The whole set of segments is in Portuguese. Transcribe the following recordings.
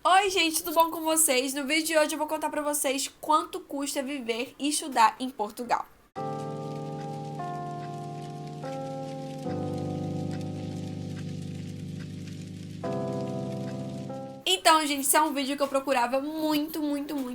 Oi, gente, tudo bom com vocês? No vídeo de hoje eu vou contar pra vocês quanto custa viver e estudar em Portugal. Então, gente, esse é um vídeo que eu procurava muito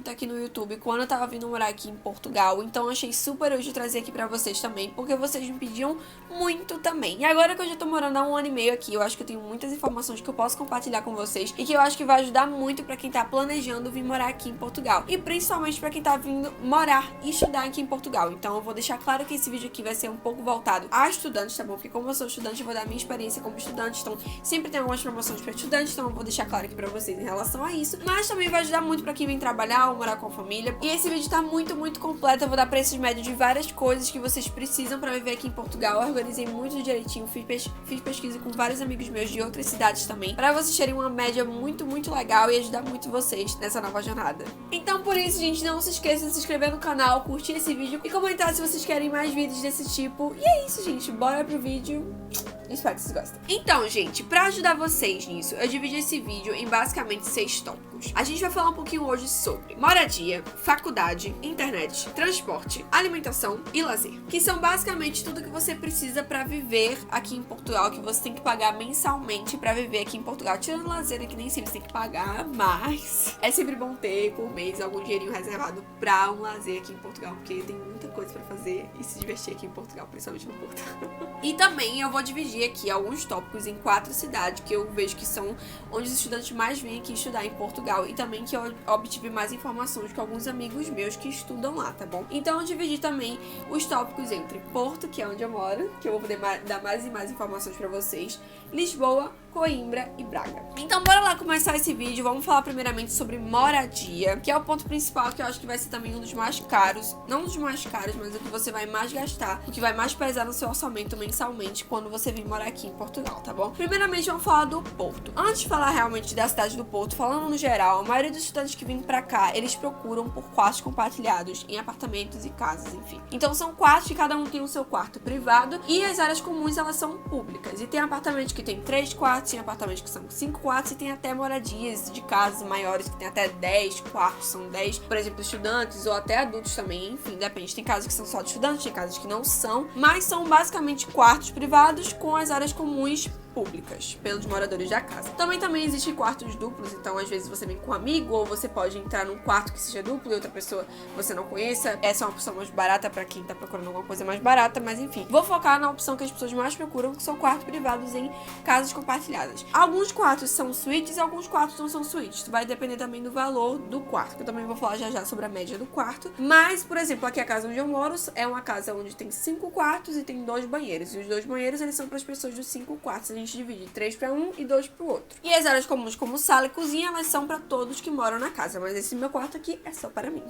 aqui no YouTube quando eu tava vindo morar aqui em Portugal. Então eu achei super útil trazer aqui pra vocês também, porque vocês me pediam muito também. E agora que eu já tô morando há 1 ano e meio aqui, eu acho que eu tenho muitas informações que eu posso compartilhar com vocês e que eu acho que vai ajudar muito pra quem tá planejando vir morar aqui em Portugal. E principalmente pra quem tá vindo morar e estudar aqui em Portugal. Então eu vou deixar claro que esse vídeo aqui vai ser um pouco voltado a estudantes, tá bom? Porque como eu sou estudante, eu vou dar a minha experiência como estudante. Então sempre tem algumas promoções pra estudantes, então eu vou deixar claro aqui pra vocês em relação a isso, mas também vai ajudar muito pra quem vem trabalhar ou morar com a família. E esse vídeo tá muito completo, eu vou dar preços médios de várias coisas que vocês precisam pra viver aqui em Portugal. Eu organizei muito direitinho, fiz pesquisa com vários amigos meus de outras cidades também, pra vocês terem uma média muito legal e ajudar muito vocês nessa nova jornada. Então por isso, gente, não se esqueça de se inscrever no canal, curtir esse vídeo e comentar se vocês querem mais vídeos desse tipo. E é isso, gente, bora pro vídeo. Espero que vocês gostem. Então, gente, pra ajudar vocês nisso, eu dividi esse vídeo em basicamente 6 tópicos. A gente vai falar um pouquinho hoje sobre moradia, faculdade, internet, transporte, alimentação e lazer, que são basicamente tudo que você precisa pra viver aqui em Portugal, que você tem que pagar mensalmente pra viver aqui em Portugal. Tirando lazer, que nem sempre você tem que pagar, mas é sempre bom ter por mês algum dinheirinho reservado pra um lazer aqui em Portugal, porque tem muita coisa pra fazer e se divertir aqui em Portugal, principalmente no Porto. E também eu vou dividir aqui alguns tópicos em 4 cidades que eu vejo que são onde os estudantes mais vêm aqui estudar em Portugal, e também que eu obtive mais informações com alguns amigos meus que estudam lá, tá bom? Então eu dividi também os tópicos entre Porto, que é onde eu moro, que eu vou poder dar mais e mais informações pra vocês, Lisboa, Coimbra e Braga. Então bora lá começar esse vídeo. Vamos falar primeiramente sobre moradia, que é o ponto principal, que eu acho que vai ser também um dos mais caros, não um dos mais caros, mas o que você vai mais gastar, o que vai mais pesar no seu orçamento mensalmente quando você vir morar aqui em Portugal, tá bom? Primeiramente vamos falar do Porto. Antes de falar realmente da cidade do Porto, falando no geral, a maioria dos estudantes que vêm pra cá, eles procuram por quartos compartilhados em apartamentos e casas, enfim. Então são quartos que cada um tem o seu quarto privado e as áreas comuns elas são públicas. E tem apartamentos que tem 3 quartos, tem apartamentos que são 5 quartos e tem até moradias de casas maiores que tem até 10 quartos, são 10, por exemplo, estudantes ou até adultos também, enfim, depende. Tem casas que são só de estudantes, tem casas que não são, mas são basicamente quartos privados com as áreas comuns públicas pelos moradores da casa. Também existem quartos duplos, então às vezes você vem com um amigo ou você pode entrar num quarto que seja duplo e outra pessoa você não conheça. Essa é uma opção mais barata pra quem tá procurando alguma coisa mais barata, mas enfim. Vou focar na opção que as pessoas mais procuram, que são quartos privados em casas compartilhadas. Alguns quartos são suítes e alguns quartos não são suítes. Vai depender também do valor do quarto, que eu também vou falar já sobre a média do quarto. Mas, por exemplo, aqui a casa onde eu moro é uma casa onde tem 5 quartos e tem 2 banheiros. E os 2 banheiros, eles são para as pessoas dos 5 quartos. A gente divide 3 para um e 2 para o outro. E as áreas comuns, como sala e cozinha, elas são para todos que moram na casa. Mas esse meu quarto aqui é só para mim.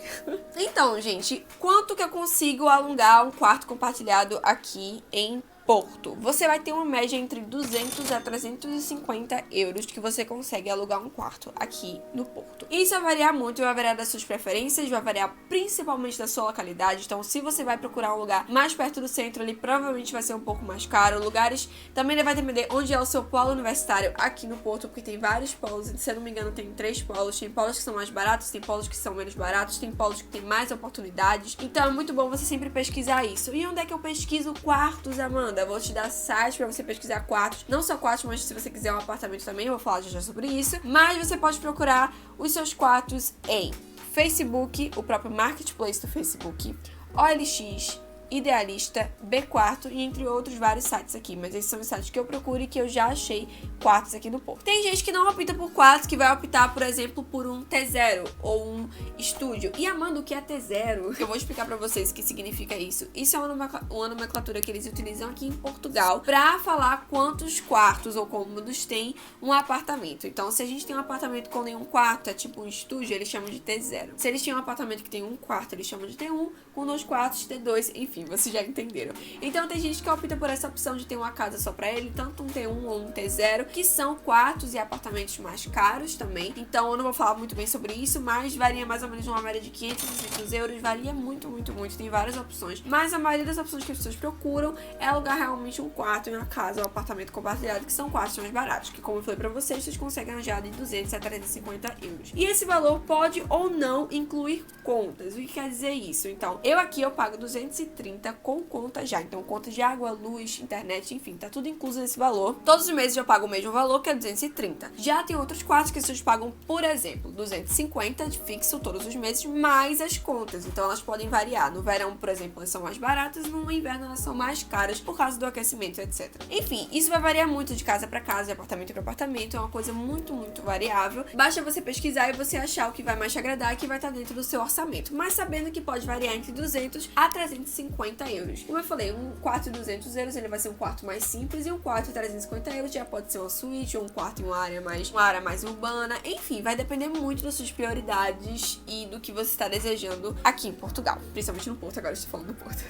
Então, gente, quanto que eu consigo alugar um quarto compartilhado aqui em Porto? Você vai ter uma média entre 200 a 350 euros que você consegue alugar um quarto aqui no Porto. Isso vai variar muito, vai variar das suas preferências, vai variar principalmente da sua localidade. Então, se você vai procurar um lugar mais perto do centro, ali provavelmente vai ser um pouco mais caro. Lugares também vai depender onde é o seu polo universitário aqui no Porto, porque tem vários polos. Se eu não me engano, tem 3 polos. Tem polos que são mais baratos, tem polos que são menos baratos, tem polos que tem mais oportunidades. Então, é muito bom você sempre pesquisar isso. E onde é que eu pesquiso quartos, Amanda? Eu vou te dar sites pra você pesquisar quartos, não só quartos, mas se você quiser um apartamento também, eu vou falar já sobre isso. Mas você pode procurar os seus quartos em Facebook, o próprio marketplace do Facebook, OLX, Idealista, B4 e entre outros vários sites aqui, mas esses são os sites que eu procuro e que eu já achei quartos aqui no Porto. Tem gente que não opta por quartos, que vai optar, por exemplo, por um T0 ou um estúdio. E Amanda, o que é T0? Eu vou explicar pra vocês o que significa isso. Isso é uma nomenclatura que eles utilizam aqui em Portugal pra falar quantos quartos ou cômodos tem um apartamento. Então, se a gente tem um apartamento com nenhum quarto, é tipo um estúdio, eles chamam de T0. Se eles têm um apartamento que tem um quarto, eles chamam de T1, com 2 quartos, T2, enfim. enfim, vocês já entenderam. Então tem gente que opta por essa opção de ter uma casa só pra ele, tanto um T1 ou um T0, que são quartos e apartamentos mais caros também. Então eu não vou falar muito bem sobre isso, mas varia mais ou menos uma média de 500 a 600 euros, varia muito, tem várias opções. Mas a maioria das opções que as pessoas procuram é alugar realmente um quarto em uma casa ou apartamento compartilhado, que são quartos mais baratos, que como eu falei pra vocês conseguem arranjar de 200 a 350 euros. E esse valor pode ou não incluir contas. O que quer dizer isso? Então, eu pago 230 com conta já. Então, conta de água, luz, internet, enfim, tá tudo incluso nesse valor. Todos os meses eu pago o mesmo valor, que é 230. Já tem outros quartos que as pessoas pagam, por exemplo, 250 de fixo todos os meses, mais as contas. Então, elas podem variar. No verão, por exemplo, elas são mais baratas, no inverno elas são mais caras por causa do aquecimento, etc. Enfim, isso vai variar muito de casa para casa, de apartamento para apartamento, é uma coisa muito variável. Basta você pesquisar e você achar o que vai mais te agradar e que vai estar dentro do seu orçamento, mas sabendo que pode variar entre 200 a 350 euros. Como eu falei, um quarto de 200 euros ele vai ser um quarto mais simples, e um quarto de 350 euros já pode ser uma suíte ou um quarto em uma área mais urbana. Enfim, vai depender muito das suas prioridades e do que você está desejando aqui em Portugal, principalmente no Porto. Agora eu estou falando do Porto.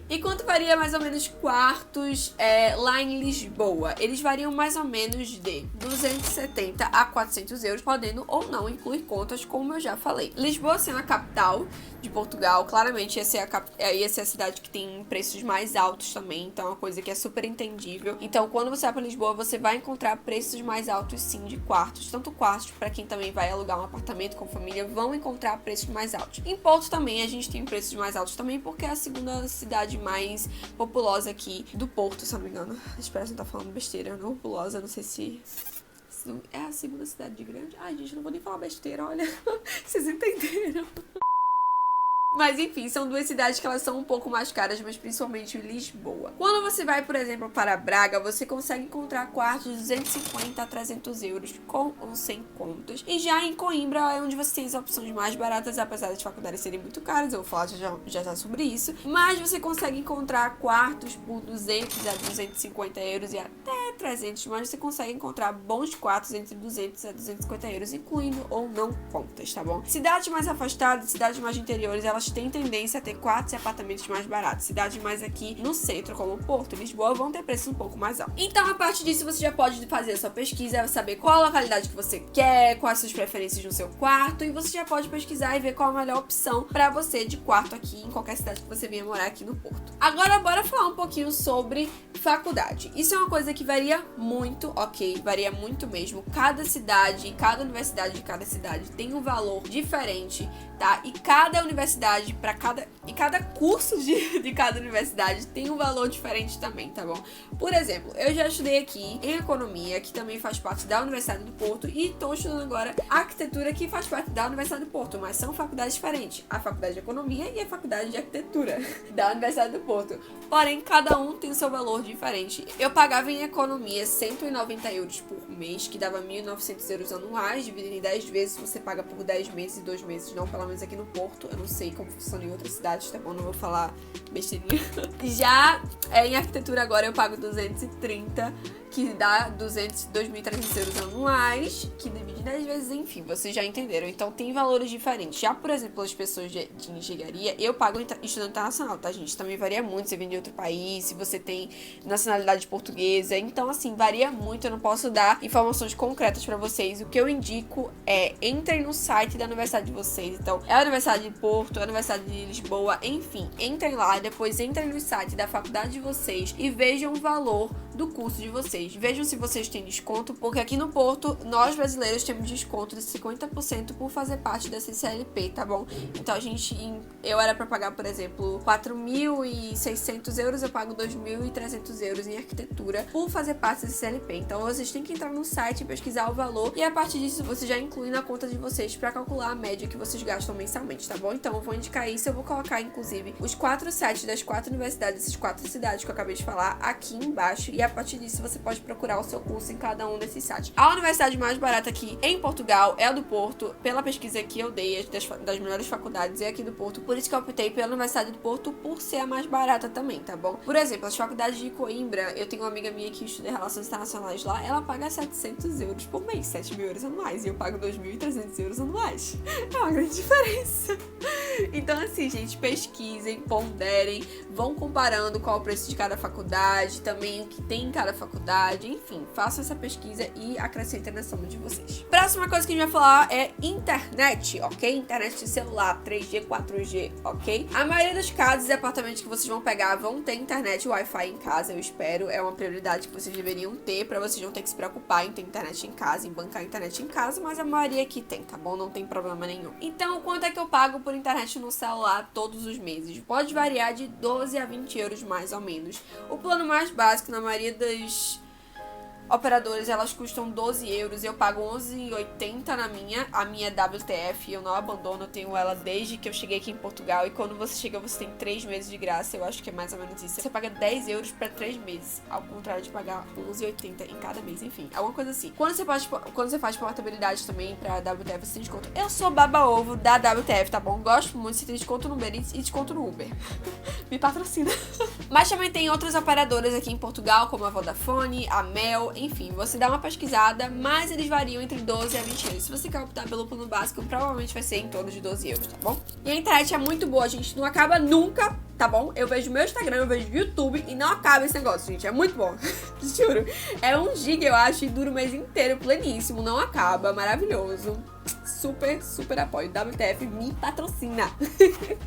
E quanto varia mais ou menos quartos lá em Lisboa? Eles variam mais ou menos de 270 a 400 euros, podendo ou não incluir contas, como eu já falei. Lisboa, sendo a capital de Portugal, claramente ia ser a cidade que tem preços mais altos também, então é uma coisa que é super entendível. Então, quando você vai para Lisboa, você vai encontrar preços mais altos sim de quartos, tanto quartos para quem também vai alugar um apartamento com família, vão encontrar preços mais altos. Em Porto também a gente tem preços mais altos também, porque é a segunda cidade mais populosa aqui do Porto, se não me engano. Espero não estar falando besteira, não populosa, não sei se é a segunda cidade grande. Ai, gente, não vou nem falar besteira, olha. Vocês entenderam. Mas enfim, são duas cidades que elas são um pouco mais caras, mas principalmente Lisboa. Quando você vai, por exemplo, para Braga, você consegue encontrar quartos de 250 a 300 euros com ou sem contas. E já em Coimbra é onde você tem as opções mais baratas, apesar das faculdades serem muito caras, eu vou falar já sobre isso. Mas você consegue encontrar quartos por 200 a 250 euros e até 300, mas você consegue encontrar bons quartos entre 200 a 250 euros, incluindo ou não contas, tá bom? Cidades mais afastadas, cidades mais interiores, elas têm tendência a ter quartos e apartamentos mais baratos. Cidades mais aqui no centro, como Porto e Lisboa, vão ter preços um pouco mais altos. Então, a partir disso, você já pode fazer a sua pesquisa, saber qual a localidade que você quer, quais as suas preferências no seu quarto, e você já pode pesquisar e ver qual a melhor opção para você de quarto aqui em qualquer cidade que você venha morar aqui no Porto. Agora, bora falar um pouquinho sobre faculdade. Isso é uma coisa que varia muito, ok? Varia muito mesmo. Cada cidade, cada universidade de cada cidade tem um valor diferente, tá? E cada universidade cada curso de cada universidade tem um valor diferente também, tá bom? Por exemplo, eu já estudei aqui em Economia, que também faz parte da Universidade do Porto, e estou estudando agora Arquitetura, que faz parte da Universidade do Porto, mas são faculdades diferentes. A Faculdade de Economia e a Faculdade de Arquitetura da Universidade do Porto. Porém, cada um tem o seu valor diferente. Eu pagava em Economia 190 euros por mês, que dava 1.900 euros anuais, dividido em 10 vezes, você paga por 10 meses e 2 meses não, pelo menos aqui no Porto. Eu não sei como funciona em outras cidades, tá bom? Não vou falar besteirinha. Já em arquitetura agora eu pago 230, que dá 2.300 euros anuais, que divide 10 vezes, enfim, vocês já entenderam. Então tem valores diferentes. Já, por exemplo, as pessoas de engenharia, eu pago estudante internacional, tá, gente? Também varia muito, se vem de outro país, se você tem nacionalidade portuguesa. Então, assim, varia muito, eu não posso dar informações concretas pra vocês. O que eu indico é, entrem no site da universidade de vocês. Então, é a Universidade de Porto, é a Universidade de Lisboa, enfim, entrem lá, depois entrem no site da faculdade de vocês e vejam o valor do curso de vocês. Vejam se vocês têm desconto, porque aqui no Porto, nós brasileiros temos desconto de 50% por fazer parte da CCLP, tá bom? Então eu era pra pagar, por exemplo, 4.600 euros, eu pago 2.300 euros em arquitetura por fazer parte da CCLP. Então vocês têm que entrar no site e pesquisar o valor, e a partir disso você já inclui na conta de vocês pra calcular a média que vocês gastam mensalmente, tá bom? Então eu vou indicar isso, eu vou colocar inclusive os 4 sites das 4 universidades, essas 4 cidades que eu acabei de falar aqui embaixo, e a partir disso você pode procurar o seu curso em cada um desses sites. A universidade mais barata aqui em Portugal é a do Porto, pela pesquisa que eu dei das melhores faculdades é aqui do Porto, por isso que eu optei pela Universidade do Porto por ser a mais barata também, tá bom? Por exemplo, as faculdades de Coimbra, eu tenho uma amiga minha que estuda Relações Internacionais lá, ela paga 700 euros por mês, 7.000 euros anuais, e eu pago 2.300 euros anuais. É uma grande diferença. Então assim, gente, pesquisem, ponderem, vão comparando qual é o preço de cada faculdade, também o que tem em cada faculdade, enfim, façam essa pesquisa e acrescentem na soma de vocês. Próxima coisa que a gente vai falar é internet, ok? Internet de celular, 3G, 4G, ok? A maioria das casas e apartamentos que vocês vão pegar vão ter internet Wi-Fi em casa, eu espero, é uma prioridade que vocês deveriam ter pra vocês não ter que se preocupar em ter internet em casa, em bancar internet em casa, mas a maioria aqui tem, tá bom? Não tem problema nenhum. Então, quanto é que eu pago por internet no celular todos os meses? Pode variar de 12 a 20 euros mais ou menos. O plano mais básico, na maioria das operadoras, elas custam 12 euros, eu pago 11,80 na minha, a minha é WTF, eu não abandono, eu tenho ela desde que eu cheguei aqui em Portugal, e quando você chega você tem 3 meses de graça, eu acho que é mais ou menos isso. Você paga 10 euros pra 3 meses, ao contrário de pagar 11,80 em cada mês, enfim, alguma coisa assim. Quando você faz portabilidade também pra WTF, você tem desconto. Eu sou baba-ovo da WTF, tá bom? Gosto muito, você tem desconto no Uber Eats e desconto no Uber. Me patrocina. Mas também tem outras operadoras aqui em Portugal, como a Vodafone, a Mel, enfim, você dá uma pesquisada, mas eles variam entre 12 a 20 euros. Se você quer optar pelo plano básico, provavelmente vai ser em torno de 12 euros, tá bom? E a internet é muito boa, gente, não acaba nunca, tá bom? Eu vejo meu Instagram, eu vejo YouTube e não acaba esse negócio, gente, é muito bom. Juro, é 1 GB, eu acho, e dura o mês inteiro, pleníssimo, não acaba, maravilhoso. Super, super apoio. WTF me patrocina.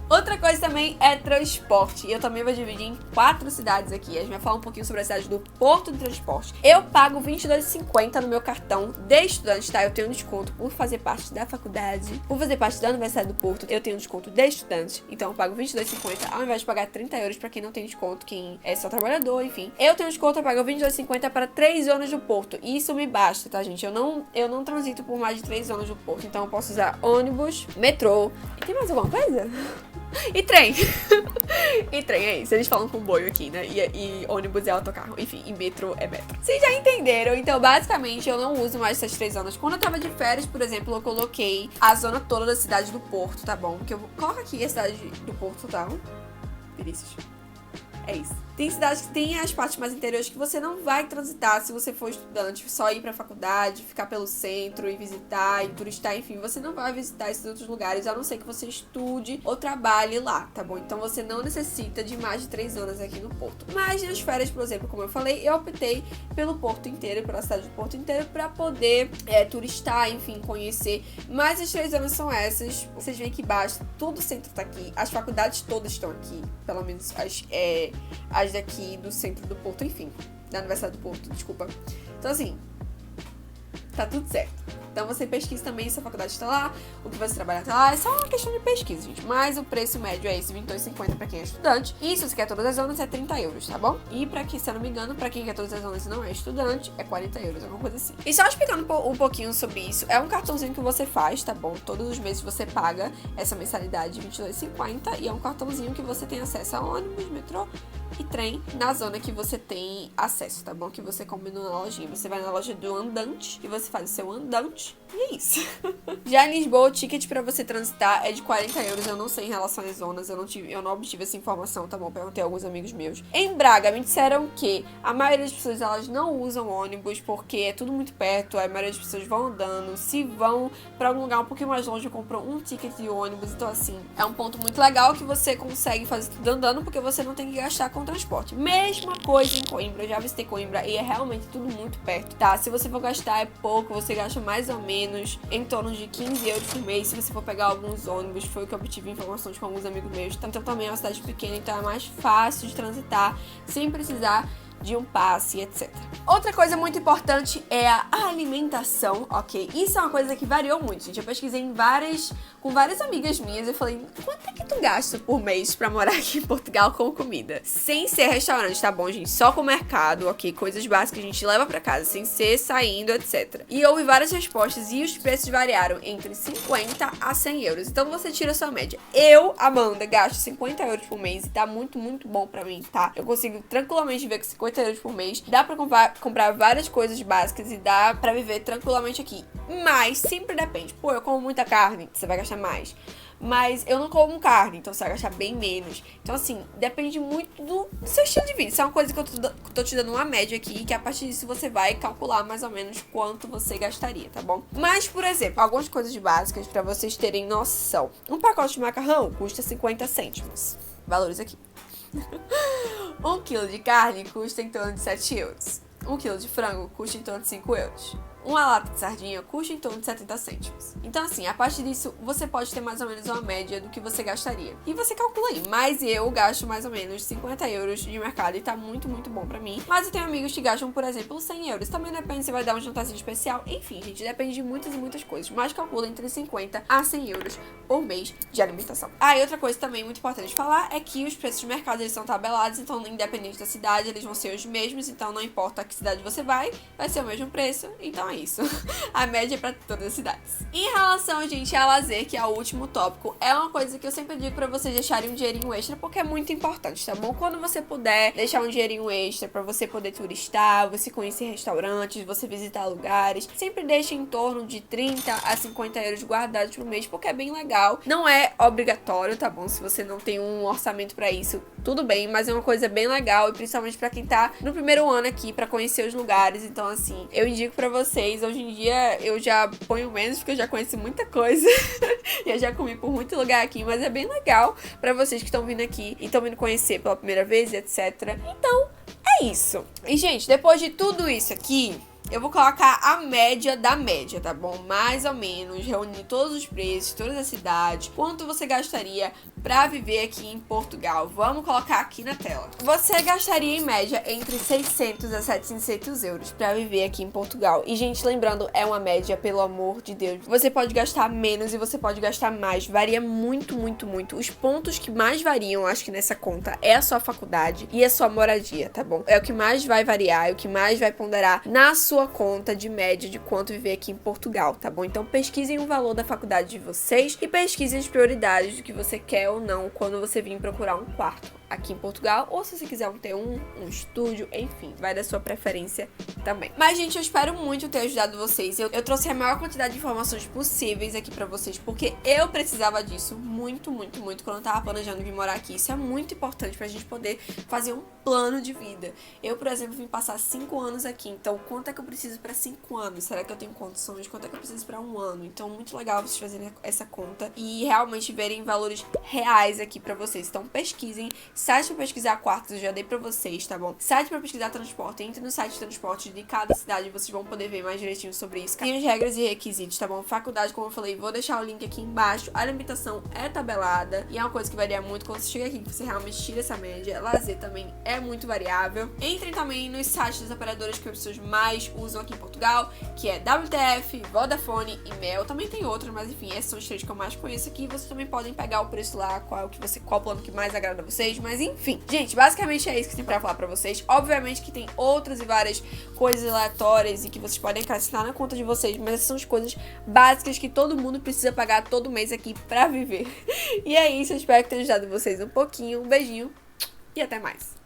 Outra coisa também é transporte. Eu também vou dividir em 4 cidades aqui. A gente vai falar um pouquinho sobre a cidade do Porto de Transporte. Eu pago R$22,50 no meu cartão de estudante, tá? Eu tenho desconto por fazer parte da faculdade, por fazer parte da Universidade do Porto. Eu tenho desconto de estudante, então eu pago R$22,50 ao invés de pagar 30 euros pra quem não tem desconto, quem é só trabalhador, enfim. Eu tenho desconto, eu pago R$22,50 para 3 zonas do Porto. E isso me basta, tá, gente? Eu não transito por mais de 3 zonas do Porto, então eu posso usar ônibus, metrô. E tem mais alguma coisa? E trem. E trem, é isso. Eles falam comboio aqui, né? E ônibus é autocarro. Enfim, e metrô é metro. Vocês já entenderam? Então, basicamente, eu não uso mais essas 3 zonas. Quando eu tava de férias, por exemplo, eu coloquei a zona toda da cidade do Porto, tá bom? Que eu coloco aqui a cidade do Porto, tá? Vinícius. É isso. Tem cidades que tem as partes mais interiores que você não vai transitar se você for estudante, só ir pra faculdade, ficar pelo centro e visitar e turistar, enfim, você não vai visitar esses outros lugares, a não ser que você estude ou trabalhe lá, tá bom? Então você não necessita de mais de 3 zonas aqui no Porto. Mas nas férias, por exemplo, como eu falei, eu optei pelo Porto inteiro, pela cidade do Porto inteiro, pra poder turistar, enfim, conhecer. Mas as 3 zonas são essas, vocês veem que basta, todo o centro tá aqui, as faculdades todas estão aqui, pelo menos as daqui do centro do Porto, enfim, da Universidade do Porto, desculpa. Então, assim, tá tudo certo. Então, você pesquisa também se a faculdade está lá, o que você trabalha está lá, é só uma questão de pesquisa, gente. Mas o preço médio é esse, R$22,50 pra quem é estudante. E se você quer todas as zonas, é 30 euros, tá bom? E pra quem, se eu não me engano, pra quem quer todas as zonas e não é estudante, é 40 euros, alguma coisa assim. E só explicando um pouquinho sobre isso, é um cartãozinho que você faz, tá bom? Todos os meses você paga essa mensalidade de R$22,50 e é um cartãozinho que você tem acesso a ônibus, metrô e trem na zona que você tem acesso, tá bom? Que você combinou na lojinha. Você vai na loja do andante e você faz o seu andante e é isso. Já em Lisboa, o ticket pra você transitar é de 40 euros. Eu não sei em relação às zonas, eu não obtive essa informação, tá bom? Perguntei a alguns amigos meus. Em Braga, me disseram que a maioria das pessoas, elas não usam ônibus porque é tudo muito perto, a maioria das pessoas vão andando. Se vão pra algum lugar um pouquinho mais longe, compram um ticket de ônibus. Então, assim, é um ponto muito legal que você consegue fazer tudo andando porque você não tem que gastar com transporte. Mesma coisa em Coimbra, eu já visitei Coimbra e é realmente tudo muito perto, tá? Se você for gastar é pouco, você gasta mais ou menos em torno de 15 euros por mês se você for pegar alguns ônibus, foi o que eu obtive informações com alguns amigos meus. Então também é uma cidade pequena, então é mais fácil de transitar sem precisar de um passe, etc. Outra coisa muito importante é a alimentação, ok? Isso é uma coisa que variou muito, gente. Eu pesquisei com várias amigas minhas e falei, quanto é que tu gasta por mês pra morar aqui em Portugal com comida? Sem ser restaurante, tá bom, gente? Só com mercado, ok? Coisas básicas que a gente leva pra casa, sem ser saindo, etc. E houve várias respostas e os preços variaram entre 50 a 100 euros. Então você tira a sua média. Eu, Amanda, gasto 50 euros por mês e tá muito, muito bom pra mim, tá? Eu consigo tranquilamente viver com 50 euros por mês. Dá pra comprar várias coisas básicas e dá pra viver tranquilamente aqui. Mas sempre depende. Pô, eu como muita carne, você vai gastar mais. mas eu não como carne, então você vai gastar bem menos. Então assim, depende muito do seu estilo de vida. Isso é uma coisa que eu tô te dando uma média aqui, que a partir disso você vai calcular mais ou menos quanto você gastaria, tá bom? Mas, por exemplo, algumas coisas básicas pra vocês terem noção. Um pacote de macarrão custa 50 cêntimos. Valores aqui. 1 quilo de carne custa em torno de 7 euros. 1 quilo de frango custa em torno de 5 euros. Uma lata de sardinha custa em torno de 70 cêntimos. Então assim, a partir disso, você pode ter mais ou menos uma média do que você gastaria. E você calcula aí. Mas eu gasto mais ou menos 50 euros de mercado e tá muito, muito bom pra mim. Mas eu tenho amigos que gastam, por exemplo, 100 euros. Também depende se vai dar um jantarzinho especial. Enfim, gente, depende de muitas e muitas coisas. Mas calcula entre 50 a 100 euros por mês de alimentação. Ah, e outra coisa também muito importante de falar é que os preços de mercado, eles são tabelados. Então, independente da cidade, eles vão ser os mesmos. Então, não importa a que cidade você vai ser o mesmo preço. Então, é isso. A média é pra todas as cidades. Em relação, gente, a lazer, que é o último tópico, é uma coisa que eu sempre digo pra vocês deixarem um dinheirinho extra, porque é muito importante, tá bom? Quando você puder deixar um dinheirinho extra pra você poder turistar, você conhecer restaurantes, você visitar lugares, sempre deixe em torno de 30 a 50 euros guardados por mês, porque é bem legal. Não é obrigatório, tá bom? Se você não tem um orçamento pra isso, tudo bem, mas é uma coisa bem legal, e principalmente pra quem tá no primeiro ano aqui, pra conhecer os lugares. Então, assim, eu indico pra vocês. Hoje em dia eu já ponho menos, porque eu já conheço muita coisa. E eu já comi por muito lugar aqui, mas é bem legal pra vocês que estão vindo aqui e estão vindo conhecer pela primeira vez, etc. Então, é isso. E, gente, depois de tudo isso aqui, eu vou colocar a média da média, tá bom? Mais ou menos, reunindo todos os preços, todas as cidades, quanto você gastaria pra viver aqui em Portugal. Vamos colocar aqui na tela. Você gastaria, em média, entre 600 a 700 euros pra viver aqui em Portugal. E, gente, lembrando, é uma média, pelo amor de Deus. Você pode gastar menos e você pode gastar mais. Varia muito, muito, muito. Os pontos que mais variam, acho que nessa conta, é a sua faculdade e a sua moradia, tá bom? É o que mais vai variar, é o que mais vai ponderar na sua conta de média de quanto viver aqui em Portugal, tá bom? Então pesquisem o valor da faculdade de vocês e pesquisem as prioridades do que você quer ou não quando você vir procurar um quarto aqui em Portugal, ou se você quiser ter um estúdio, enfim, vai da sua preferência também. Mas, gente, eu espero muito ter ajudado vocês. Eu trouxe a maior quantidade de informações possíveis aqui pra vocês, porque eu precisava disso muito, muito, muito quando eu tava planejando vir morar aqui. Isso é muito importante pra gente poder fazer um plano de vida. Eu, por exemplo, vim passar 5 anos aqui, então quanto é que eu preciso pra 5 anos? Será que eu tenho condições? Quanto é que eu preciso pra 1 ano? Então, muito legal vocês fazerem essa conta e realmente verem valores reais aqui pra vocês. Então, pesquisem. Site pra pesquisar quartos eu já dei pra vocês, tá bom? Site pra pesquisar transporte, entre no site de transporte de cada cidade, vocês vão poder ver mais direitinho sobre isso. Tem as regras e requisitos, tá bom? Faculdade, como eu falei, vou deixar o link aqui embaixo. A alimentação é tabelada e é uma coisa que varia muito quando você chega aqui, que você realmente tira essa média. Lazer também é muito variável. Entrem também nos sites das operadoras que as pessoas mais usam aqui em Portugal, que é WTF, Vodafone e Mel. Também tem outros, mas enfim, esses são os 3 que eu mais conheço aqui. Vocês também podem pegar o preço lá, qual plano que mais agrada a vocês, mas enfim. Gente, basicamente é isso que tem pra falar pra vocês. Obviamente que tem outras e várias coisas aleatórias e que vocês podem acrescentar na conta de vocês, mas essas são as coisas básicas que todo mundo precisa pagar todo mês aqui pra viver. E é isso, eu espero que tenha ajudado vocês um pouquinho. Um beijinho e até mais.